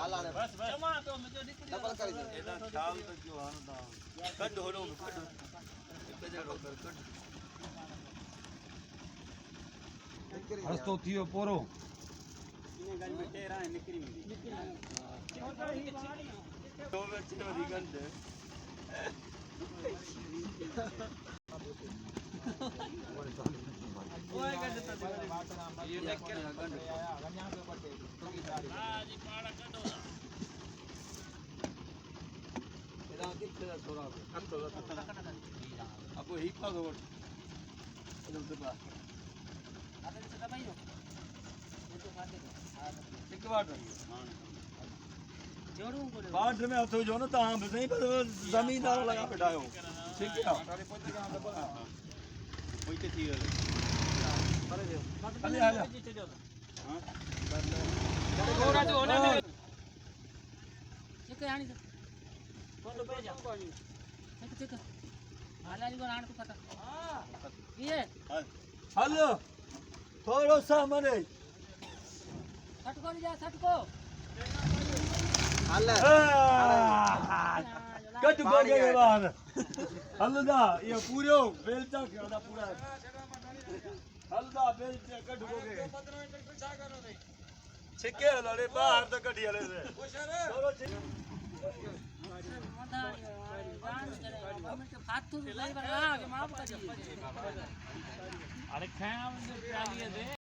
हालाने बस बस जमा तो मुझे निकली डबल कर दे ਇਹਦਾ ਛਾਲ ਤੇ ਜੋ ਹਨ ਦਾ ਕੱਢ ਹੋਣੋਂ ਕੱਢ ਇੱਕ ਜੜੋ ਕਰ ਕੱਢ रस्तो थियो पोरो इने गल में टेरा निकली निकली ਦੋ ਵਿੱਚ ਵਰੀ ਗੰਢ ओए गल तो ਇਹ ਨਿਕਲ ਗੰਢ हां जी पाड़ा कटो ਇਹਦਾ ਕਿੱਥੇ ਦਾ ਥੋੜਾ ਅੱਤੋ ਦਾ ਆਪੋ ਹੀ ਪਾ ਦੋ ਇਹਦੇ ਤੇ ਪਾ आते से भाई हो ये तो खाते ਇੱਕ ਵਾਰ जोड़ू को ਬਾਅਦ में हथो जो ना ता नहीं पर जमींदार लगा बैठायो ठीक है कोई ते थी गल मतलब हां गोरा जो होने में ये कहानी तो कौन तो भेजा ठीक ठीक हालाली को आण को पता हां ये हेलो थोड़ा सा मने सटको नहीं जा सटको हाल कट गोगे के बाद हल्दा ये पूरो बेलचा खाना पूरा हल्दा बेलचा कट गोगे छिके लड़े बाहर तो कटी वाले से चलो अरे खाया